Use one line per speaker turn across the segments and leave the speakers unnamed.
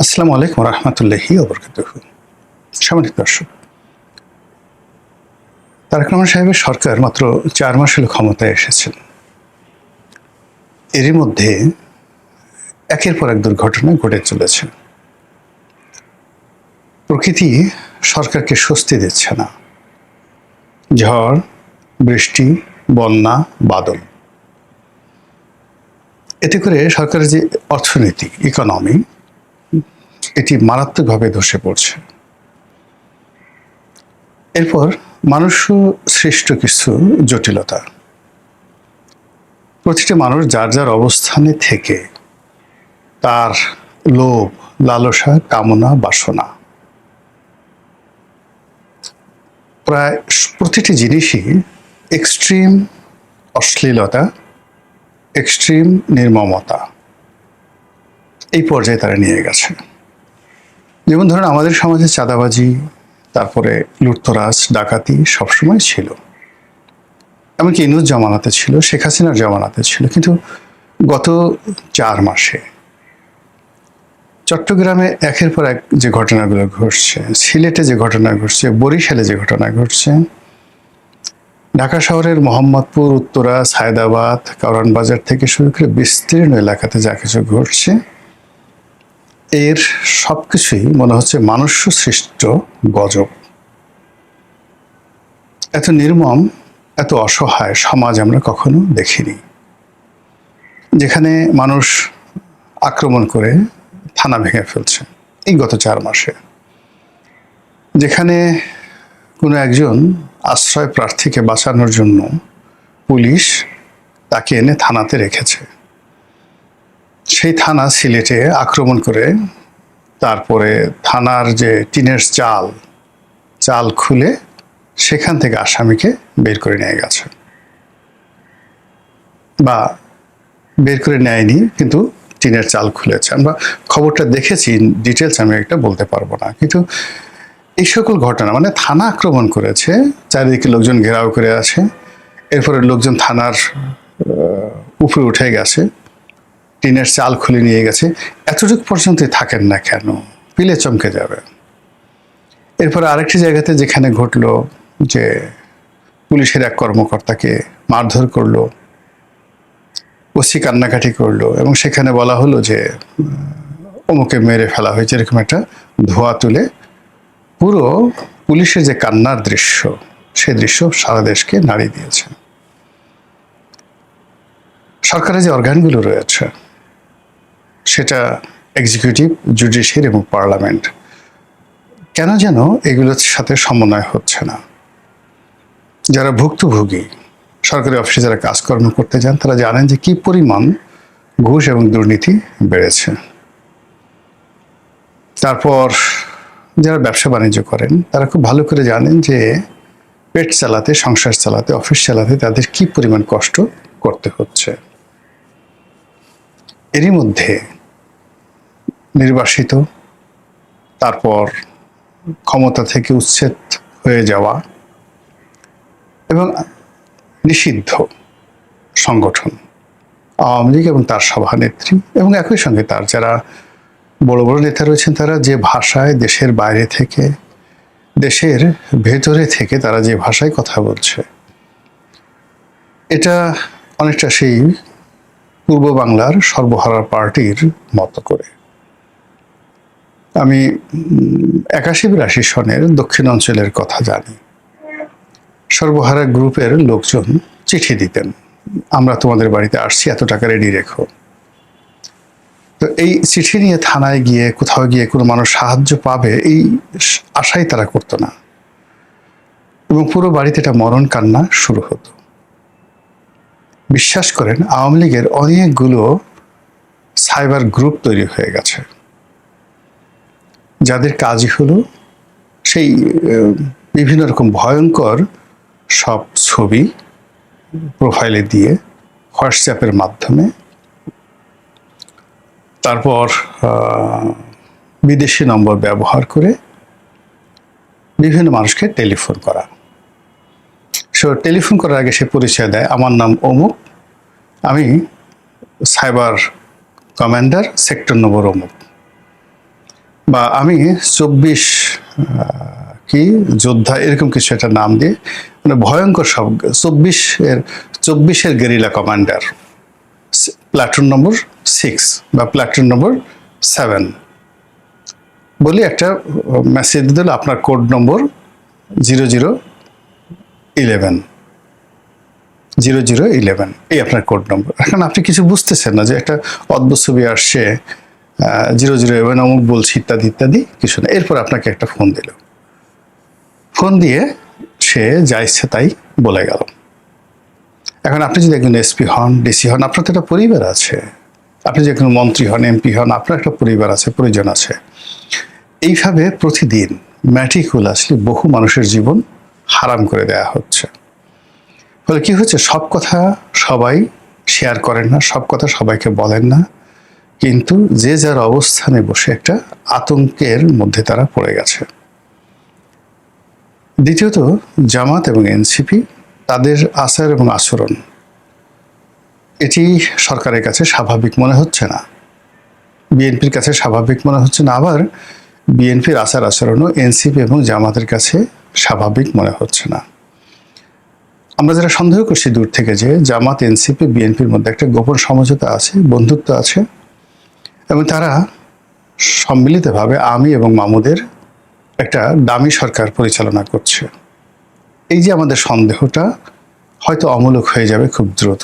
আসসালামু আলাইকুম রহমতুল্লাহি ওয়া বারাকাতুহু। সম্মানিত দর্শক, তারেক রহমান সাহেবের সরকার মাত্র 4 মাস হলো ক্ষমতায় এসেছেন। এরই মধ্যে একের পর এক দুর্ঘটনা ঘটে চলেছে। প্রকৃতি সরকারকে স্বস্তি দিচ্ছে না। ঝড়, বৃষ্টি, বন্যা, বাদল, এতে করে সরকারের যে অর্থনীতি, ইকোনমি, এটি মারাত্মকভাবে ধসে পড়ছে। এরপর মানুষ সৃষ্ট কিছু জটিলতা। প্রতিটি মানুষ যার যার অবস্থানে থেকে তার লোভ, লালসা, কামনা, বাসনা, প্রায় প্রতিটি জিনিসই এক্সট্রিম অশ্লীলতা, এক্সট্রিম নির্মমতা, এই পর্যায়ে তারা নিয়ে গেছে। যেমন ধরুন, আমাদের সমাজে চাঁদাবাজি, তারপরে লুটতরাজ, ডাকাতি সবসময় ছিল। এমনকি ইনুস জামানাতে ছিল, শেখ হাসিনার জামানাতে ছিল। কিন্তু গত 4 মাসে চট্টগ্রামে একের পর এক যে ঘটনাগুলো ঘটছে, সিলেটে যে ঘটনা ঘটছে, বরিশালে যে ঘটনা ঘটছে, ঢাকা শহরের মোহাম্মদপুর, উত্তরা, সায়দাবাদ, কারওয়ান বাজার থেকে শুরু করে বিস্তীর্ণ এলাকাতে যা কিছু ঘটছে, এর সবকিছুই মনে হচ্ছে মানুষ সৃষ্ট গজব। এত নির্মম, এত অসহায় সমাজ আমরা কখনো দেখিনি। যেখানে মানুষ আক্রমণ করে থানা ভেঙে ফেলছে এই গত 4 মাসে, যেখানে কোনো একজন আশ্রয় প্রার্থীকে বাঁচানোর জন্য পুলিশ তাকে এনে থানাতে রেখেছে, সেই থানা সিলেটে আক্রমণ করে তারপরে থানার যে টিনের চাল খুলে সেখান থেকে আসামিকে বের করে নিয়ে গেছে, বা বের করে নেয়নি, কিন্তু টিনের চাল খুলেছে। আমরা খবরটা দেখেছি, ডিটেলস আমি একটা বলতে পারবো না। কিন্তু এই সকল ঘটনা, মানে থানা আক্রমণ করেছে, চারিদিকে লোকজন ঘেরাও করে আছে, এরপরে লোকজন থানার উপরে উঠে গেছে, টিনের চাল খুলে নিয়ে গেছে, এতটুকু পর্যন্তই থাকেন না কেন, পিলে চমকে যাবে। এরপরে আরেকটি জায়গাতে যেখানে ঘটলো যে পুলিশের এক কর্মকর্তাকে মারধর করলো, ওসি কান্নাকাটি করলো, এবং সেখানে বলা হলো যে অমুকে মেরে ফেলা হয়েছে, এরকম একটা ধোঁয়া তুলে পুরো পুলিশের যে কান্নার দৃশ্য, সেই দৃশ্য সারা দেশকে নাড়িয়ে দিয়েছে। সরকারের যে অর্গানগুলো রয়েছে, সেটা এক্সিকিউটিভ, জুডিশিয়ারি এবং পার্লামেন্ট, কেন যেন এগুলোর সাথে সমন্বয় হচ্ছে না। যারা ভুক্তভোগী, সরকারি অফিসে যারা কাজকর্ম করতে যান, তারা জানেন যে কি পরিমাণ ঘুষ এবং দুর্নীতি বেড়েছে। তারপর যারা ব্যবসা বাণিজ্য করেন, তারা খুব ভালো করে জানেন যে পেট চালাতে, সংসার চালাতে, অফিস চালাতে তাদের কি পরিমাণ কষ্ট করতে হচ্ছে। এরই মধ্যে নির্বাসিত, তারপর ক্ষমতা থেকে উচ্ছেদ হয়ে যাওয়া এবং নিষিদ্ধ সংগঠন আওয়ামী লীগ এবং তার সভানেত্রী, এবং একই সঙ্গে তার যারা বড় বড় নেতা রয়েছেন, তারা যে ভাষায় দেশের বাইরে থেকে, দেশের ভেতরে থেকে তারা যে ভাষায় কথা বলছে, এটা অনেকটা সেই পূর্ব বাংলার সর্বহারা পার্টির মতো করে। আমি 81-82 সনের দক্ষিণ অঞ্চলের কথা জানি। সর্বহারা গ্রুপের লোকজন চিঠি দিতেন, আমরা তোমাদের বাড়িতে আসছি, এত টাকা রেডি রেখো। তো এই চিঠি নিয়ে থানায় গিয়ে, কোথাও গিয়ে কোনো মানুষ সাহায্য পাবে এই আশাই তারা করতো না, এবং পুরো বাড়িতে এটা মরণ কান্না শুরু হতো। বিশ্বাস করেন, আওয়ামী লীগের অনেকগুলো সাইবার গ্রুপ তৈরি হয়ে গেছে, যাদের কাজই হলো সেই বিভিন্ন রকম ভয়ঙ্কর সব ছবি প্রোফাইলে দিয়ে হোয়াটসঅ্যাপের মাধ্যমে, তারপর বিদেশি নম্বর ব্যবহার করে বিভিন্ন মানুষকে টেলিফোন করা। টেলিফোন করার আগে সে পরিচয় দেয়, আমার নাম অমুক, আমি সাইবার কমান্ডার, সেক্টর নম্বর অমুক। বা আমি 24 কি যোদ্ধা এরকম কিছু একটা নাম দিয়ে, মানে ভয়ঙ্কর সব 24-এর গেরিলা কমান্ডার, প্লাটুন নম্বর 6 বা প্লাটুন নম্বর 7 বলি একটা মেসেজ দিল, আপনার কোড নম্বর 0011 এই আপনার কোড নম্বর। এখন আপনি কিছু বুঝতেছেন না যে একটা অদ্ভুত ছবি আসছে, 0011 অমুক বলছি ইত্যাদি ইত্যাদি কিছু না। এরপর আপনাকে একটা ফোন দিল, ফোন দিয়ে সে যা ইচ্ছে তাই বলে গেল। এখন আপনি যদি একজন এসপি হন, ডিসি হন, আপনার তো একটা পরিবার আছে। আপনি যে কোনো মন্ত্রী হন, এমপি হন, আপনার একটা পরিবার আছে, পরিজন আছে। এইভাবে প্রতিদিন ম্যাটিকুলাসলি বহু মানুষের জীবন হারাম করে দেয়া হচ্ছে। ফলে কি হচ্ছে, সব কথা সবাই শেয়ার করেন না, সব কথা সবাইকে বলেন না, কিন্তু যে যার অবস্থানে বসে একটা আতঙ্কের মধ্যে তারা পড়ে গেছে। দ্বিতীয়ত, জামাত এবং এনসিপি তাদের আচার এবং আচরণ এটি সরকারের কাছে স্বাভাবিক মনে হচ্ছে না, বিএনপির কাছে স্বাভাবিক মনে হচ্ছে না, আবার বিএনপির আচার আচরণও এনসিপি এবং জামাতের কাছে স্বাভাবিক মনে হচ্ছে না। আমরা যারা সন্দেহ করছি দূর থেকে যে জামাত, এনসিপি, বিএনপির মধ্যে একটা গোপন সমঝোতা আছে, বন্ধুত্ব আছে, এবং তারা সম্মিলিতভাবে আমি এবং মামুদের একটা দামি সরকার পরিচালনা করছে, এই যে আমাদের সন্দেহটা হয়তো অমূলক হয়ে যাবে খুব দ্রুত।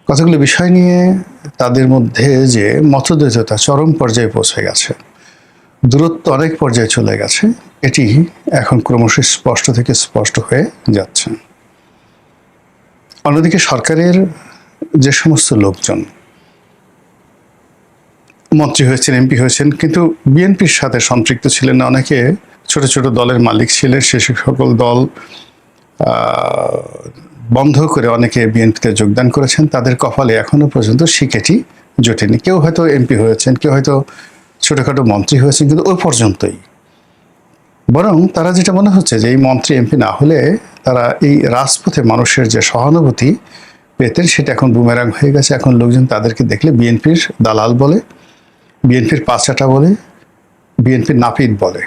কতগুলো বিষয় নিয়ে তাদের মধ্যে যে মতদ্বৈধতা চরম পর্যায়ে পৌঁছে গেছে, দূরত্ব অনেক পর্যায়ে চলে গেছে, এটি এখন ক্রমশ স্পষ্ট থেকে স্পষ্ট হয়ে যাচ্ছে। অন্যদিকে সরকারের যে সমস্ত লোকজন মন্ত্রী হয়েছেন, এমপি হয়েছেন, কিন্তু বিএনপির সাথে সম্পৃক্ত ছিলেন না, অনেকে ছোট ছোট দলের মালিক ছিলেন, সে সকল দল বন্ধ করে অনেকে বিএনপিতে যোগদান করেছেন, তাদের কপালে এখনো পর্যন্ত শিকেটি জোটেনি। কেউ হয়তো এমপি হয়েছেন, কেউ হয়তো ছোটখাটো মন্ত্রী হয়েছেন, কিন্তু ওই পর্যন্তই। বরং তারা যেটা মনে হচ্ছে যে এই মন্ত্রী এমপি না হলে তারা এই রাজপথে মানুষের যে সহানুভূতি পেতেন সেটা এখন বুমেরাং হয়ে গেছে। এখন লোকজন তাদেরকে দেখলে বিএনপির দালাল বলে, বিএনপির পাচাটা বলে, বিএনপির নাপিত বলে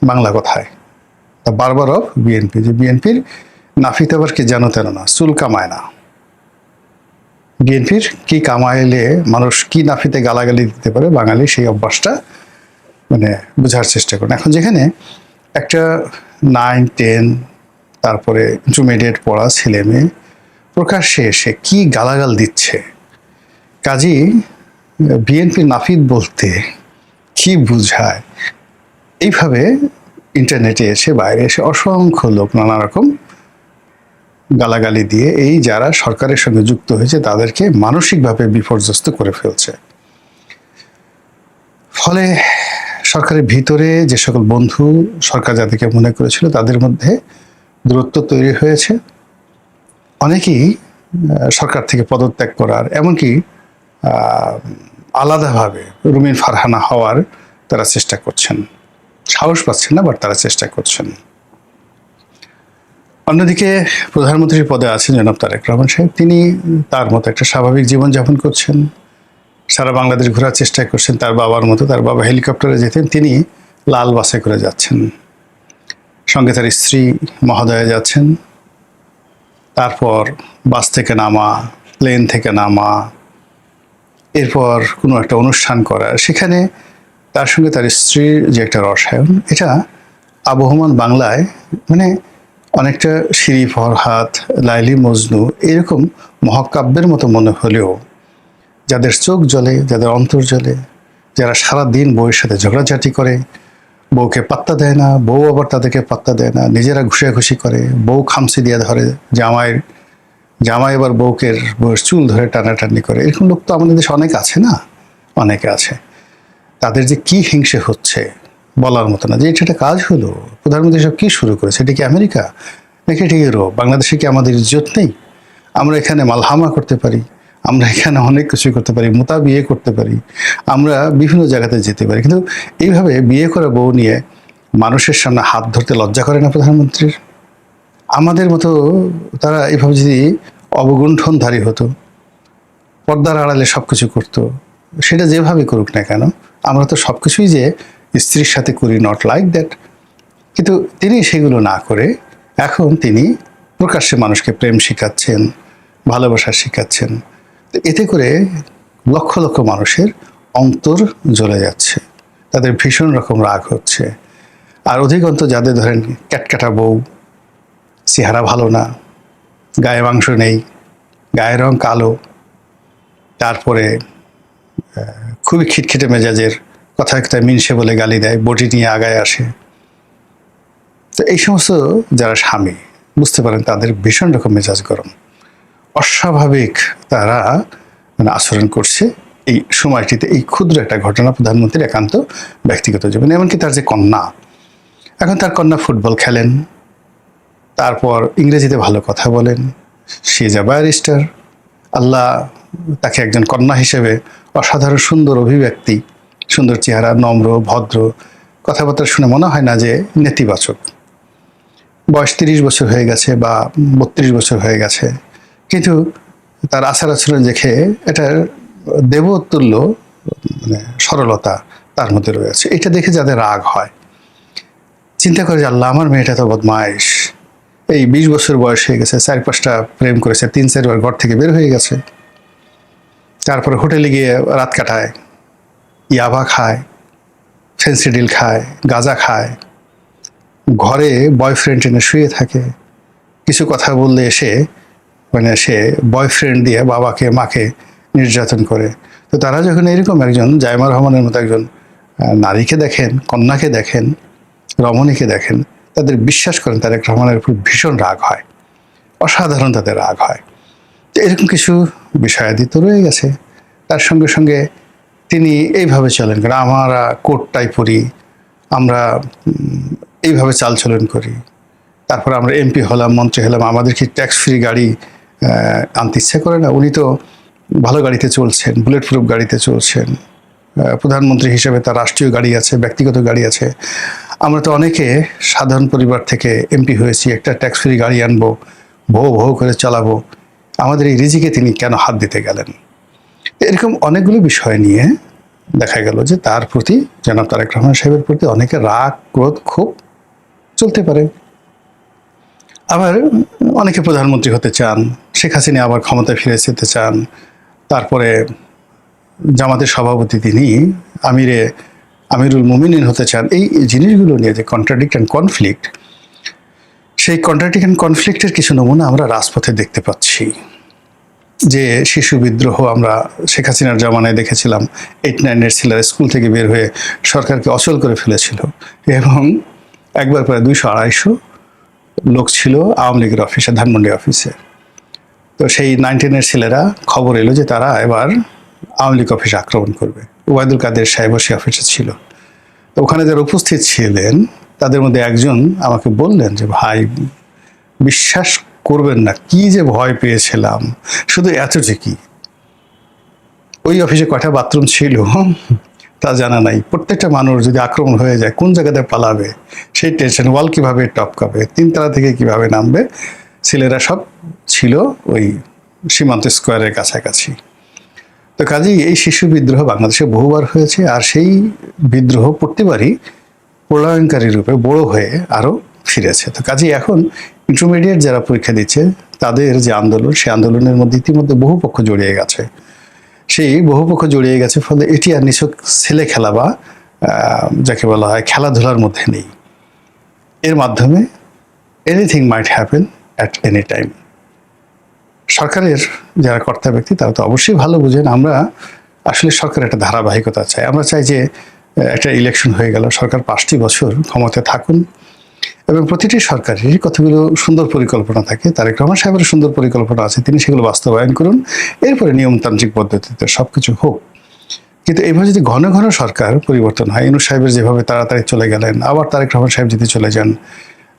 বাংলা কথায়। বারবার অফ বিএনপি, যে বিএনপির নাপিত আবার কি জানো তেন না, চুল কামায় না। বিএনপির কি কামাইলে মানুষ কি নাপিতে গালাগালি দিতে পারে, বাঙালি সেই অভ্যাসটা মানে বোঝার চেষ্টা করেন। এখন যেখানে একটা 9, 10 তারপরে ইন্টারমিডিয়েট পড়া ছেলে মেয়ে প্রকাশ্যে এসে কি গালাগাল দিচ্ছে, কাজী বিএনপি নাপিত বলতে কি বুঝায়, এইভাবে ইন্টারনেটে এসে বাইরে এসে অসংখ্য লোক নানা রকম গালাগালি দিয়ে এই যারা সরকারের সঙ্গে যুক্ত হয়েছে তাদেরকে মানসিকভাবে বিপর্যস্ত করে ফেলছে। ফলে সরকারের ভিতরে যে সকল বন্ধু সরকার যাদেরকে মনে করেছিল তাদের মধ্যে দূরত্ব তৈরি হয়েছে। অনেকেই সরকার থেকে পদত্যাগ করার, এমনকি আলাদাভাবে রুমিন ফারহানা হওয়ার তারা চেষ্টা করছেন, সাহস পাচ্ছেন না, বাট তারা চেষ্টা করছেন। অন্যদিকে প্রধানমন্ত্রীর পদে আছেন জনাব তারেক রহমান সাহেব, তিনি তার মতো একটা স্বাভাবিক জীবনযাপন করছেন, সারা বাংলাদেশ ঘোরার চেষ্টা করছেন তার বাবার মতো। তার বাবা হেলিকপ্টারে যেতেন, তিনি লাল বাসে করে যাচ্ছেন, সঙ্গে তার স্ত্রী মহোদয়া যাচ্ছেন। তারপর বাস থেকে নামা, প্লেন থেকে নামা, এরপর কোনো একটা অনুষ্ঠান করা, সেখানে তার সঙ্গে তার স্ত্রীর যে একটা রসায়ন, এটা আবহমান বাংলায় মানে অনেকটা শিরি ফরহাদ, লাইলি মজনু এরকম মহাকাব্যের মতো মনে হলেও যাদের চোখ জ্বলে, যাদের অন্তর জ্বলে, যারা সারা দিন বউয়ের সাথে ঝগড়াঝাটি করে, বউকে পাত্তা দেয় না, বউ আবার তাদেরকে পাত্তা দেয় না, নিজেরা ঘুষাঘুষি করে, বউ খামচি দিয়ে ধরে, জামাই এবার বউয়ের চুল ধরে টানাটানি করে, এরকম লোক তো আমাদের দেশে অনেক আছে না, অনেকে আছে। তাদের যে কি হিংসে হচ্ছে বলার মতো না। যে এটা একটা কাজ হলো, প্রধানমন্ত্রী সব কি শুরু করেছে, এটা কি আমেরিকা নাকি এটা ইউরোপ? বাংলাদেশে কি আমাদের ইজ্জত নেই? আমরা এখানে মালহামা করতে পারি, আমরা এখানে অনেক কিছু করতে পারি, মোতা বিয়ে করতে পারি, আমরা বিভিন্ন জায়গাতে যেতে পারি, কিন্তু এইভাবে বিয়ে করা বউ নিয়ে মানুষের সামনে হাত ধরতে লজ্জা করে না প্রধানমন্ত্রীর? আমাদের মতো তারা এইভাবে যদি অবগুণ্ঠনধারী হতো, পর্দার আড়ালে সব কিছু করতো, সেটা যেভাবে করুক না কেন, আমরা তো সব কিছুই যে স্ত্রীর সাথে করি, নট লাইক দ্যাট। কিন্তু তিনি সেগুলো না করে এখন তিনি প্রকাশ্যে মানুষকে প্রেম শিখাচ্ছেন, ভালোবাসা শিখাচ্ছেন। তো এতে করে লক্ষ লক্ষ মানুষের অন্তর জ্বলে যাচ্ছে, তাদের ভীষণ রকম রাগ হচ্ছে। আর অধিকন্ত যাদের ধরেন ক্যাটকাটা বউ, চেহারা ভালো না, গায়ে মাংস নেই, গায়ের রং কালো, তারপরে খুবই খিটখিটে মেজাজের, কথায় কথায় মিনসে বলে গালি দেয়, বটি নিয়ে আগায় আসে। তো এই সমস্ত যারা স্বামী বুঝতে পারেন তাদের ভীষণ রকম মেজাজ গরম, অস্বাভাবিক তারা মানে আচরণ করছে এই সময়টিতে। এই ক্ষুদ্র একটা ঘটনা প্রধানমন্ত্রীর একান্ত ব্যক্তিগত জীবন। এমনকি তার যে কন্যা, এখন তার কন্যা ফুটবল খেলেন, তারপর ইংরেজিতে ভালো কথা বলেন, সে যা ব্যারিস্টার। আল্লাহ তাকে একজন কন্যা হিসেবে অসাধারণ সুন্দর অভিব্যক্তি, সুন্দর চেহারা, নম্র ভদ্র, কথাবার্তা শুনে মনে হয় না যে নেতিবাচক। বয়স 30 বছর হয়ে গেছে বা 32 বছর হয়ে গেছে, কিন্তু তার আচার আচরণ দেখে এটা দেবতুল্য মানে সরলতা তার মধ্যে রয়েছে। এটা দেখে যাদের রাগ হয়, চিন্তা করে যে আল্লাহ আমার মেয়েটা তো বদমাইশ, এই 20 বছর বয়স হয়ে গেছে, 4-5টা প্রেম করেছে, 3-4 বার ঘর থেকে বের হয়ে গেছে, তারপরে হোটেলে গিয়ে রাত কাটায়, ইয়াবা খায়, ফেন্সিডিল খায়, গাঁজা খায়, ঘরে বয়ফ্রেন্ড এনে শুয়ে থাকে, কিছু কথা বললে এসে মানে সে বয়ফ্রেন্ড দিয়ে বাবাকে মাকে নির্যাতন করে। তো তারা যখন এরকম একজন জাইমা রহমানের মতো একজন নারীকে দেখেন, কন্যাকে দেখেন, রমণীকে দেখেন, তাদের বিশ্বাস করেন তারেক রহমানের উপর ভীষণ রাগ হয়, অসাধারণ তাদের রাগ হয়। তো এরকম কিছু বিষয়াদি তো রয়ে গেছে। তার সঙ্গে সঙ্গে তিনি এইভাবে চলেন, কারণ আমরা কোট টাই পরি, আমরা এইভাবে চালচলন করি, তারপর আমরা এমপি হলাম, মন্ত্রী হলাম, আমাদের কি ট্যাক্স ফ্রি গাড়ি আনতে ইচ্ছে করে না? উনি তো ভালো গাড়িতে চলছেন, বুলেট প্রুফ গাড়িতে চলছেন, প্রধানমন্ত্রী হিসেবে তার রাষ্ট্রীয় গাড়ি আছে, ব্যক্তিগত গাড়ি আছে। আমরা তো অনেকে সাধারণ পরিবার থেকে এমপি হয়েছি, একটা ট্যাক্স ফ্রি গাড়ি আনবো, ভৌ ভৌ করে চালাবো, আমাদের এই রিজিকে তিনি কেন হাত দিতে গেলেন? এরকম অনেকগুলো বিষয় নিয়ে দেখা গেল যে তার প্রতি, জনাব তারেক রহমান সাহেবের প্রতি অনেকের রাগ, ক্রোধ, ক্ষোভ চলতে পারে। আবার অনেকে প্রধানমন্ত্রী হতে চান, শেখ হাসিনা আবার ক্ষমতায় ফিরে যেতে চান, তারপরে জামাতের সভাপতি তিনি আমিরুল মুমিনিন হতে চান। এই জিনিসগুলো নিয়ে যে কন্ট্রাডিক্ট অ্যান্ড কনফ্লিক্ট, সেই কন্ট্রাডিক্ট অ্যান্ড কনফ্লিক্টের কিছু নমুনা আমরা রাজপথে দেখতে পাচ্ছি। যে শিশু বিদ্রোহ আমরা শেখ হাসিনার জামানায় দেখেছিলাম, 8-9 ছেলেরা স্কুল থেকে বের হয়ে সরকারকে অচল করে ফেলেছিল, এবং একবার প্রায় 200-250 লোক ছিল আওয়ামী লীগের অফিসে, ধানমন্ডি অফিসে। তো সেই 9-10 ছেলেরা খবর এলো যে তারা এবার আওয়ামী লীগ অফিসে আক্রমণ করবে। ওবায়দুল কাদের সাহেব সে অফিসে ছিল। তো ওখানে যারা উপস্থিত ছিলেন তাদের মধ্যে একজন আমাকে বললেন যে ভাই, বিশ্বাস করবেন না কি যে ভয় পেয়েছিলাম, শুধু এতটুকু, ওই অফিসে কয়টা বাথরুম ছিল তা জানা নাই, প্রত্যেকটা মানুষ যদি আক্রমণ হয়ে যায় কোন জায়গাতে পালাবে সেই টেনশন, ওয়াল কিভাবে টপকাবে, 3 তলা থেকে কিভাবে নামবে। ছেলেরা সব ছিল ওই সীমান্ত স্কোয়ারের কাছাকাছি। তো কাজেই এই শিশু বিদ্রোহ বাংলাদেশে বহুবার হয়েছে, আর সেই বিদ্রোহ প্রতিবারই প্রলয়ঙ্কারী রূপে বড় হয়ে আরও ফিরেছে। তো কাজেই এখন ইন্টারমিডিয়েট যারা পরীক্ষা দিচ্ছে তাদের যে আন্দোলন, সেই আন্দোলনের মধ্যে ইতিমধ্যে বহু পক্ষ জড়িয়ে গেছে। সেই বহু পক্ষ জড়িয়ে গেছে, ফলে এটি আর নিছক ছেলে খেলা বা যাকে বলা হয় খেলাধুলার মধ্যে নেই। এর মাধ্যমে anything might happen at any time. সরকারের যারা কর্তা ব্যক্তি তারা তো অবশ্যই ভালো বুঝেন, আমরা আসলে সরকারের একটা ধারাবাহিকতা চাই। আমরা চাই যে একটা ইলেকশন হয়ে গেল, সরকার 5টি বছর ক্ষমতায় থাকুন, এবং প্রতিটি সরকারেরই কতগুলো সুন্দর পরিকল্পনা থাকে। তারেক রহমান সাহেবের সুন্দর পরিকল্পনা আছে, তিনি সেগুলো বাস্তবায়ন করুন, এরপরে নিয়মতান্ত্রিক পদ্ধতিতে সব কিছু হোক। কিন্তু এইভাবে যদি ঘন ঘন সরকার পরিবর্তন হয়, ইউনূস সাহেবের যেভাবে তাড়াতাড়ি চলে গেলেন, আবার তারেক রহমান সাহেব যদি চলে যান,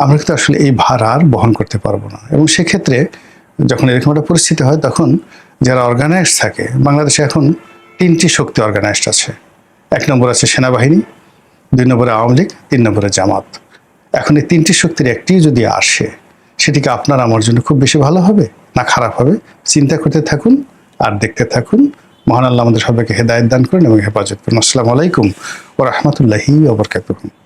আমরা কিন্তু আসলে এই ভার আর বহন করতে পারবো না। এবং সেক্ষেত্রে যখন এরকম একটা পরিস্থিতি হয়, তখন যারা অর্গানাইজড থাকে, বাংলাদেশে এখন 3টি শক্তি অর্গানাইজড আছে। 1 নম্বর আছে সেনাবাহিনী, 2 নম্বরে আওয়ামী লীগ, 3 নম্বরে জামাত। এখন এই 3টি শক্তির একটি যদি আসে, সেটিকে আপনার আমার জন্য খুব বেশি ভালো হবে না খারাপ হবে, চিন্তা করতে থাকুন আর দেখতে থাকুন মহান আল্লাহ আমাদের সবাইকে হেদায়েত দান করুন এবং হেফাজত করুন। আসসালামু আলাইকুম ওয়া রাহমাতুল্লাহি ওয়া বারাকাতুহু।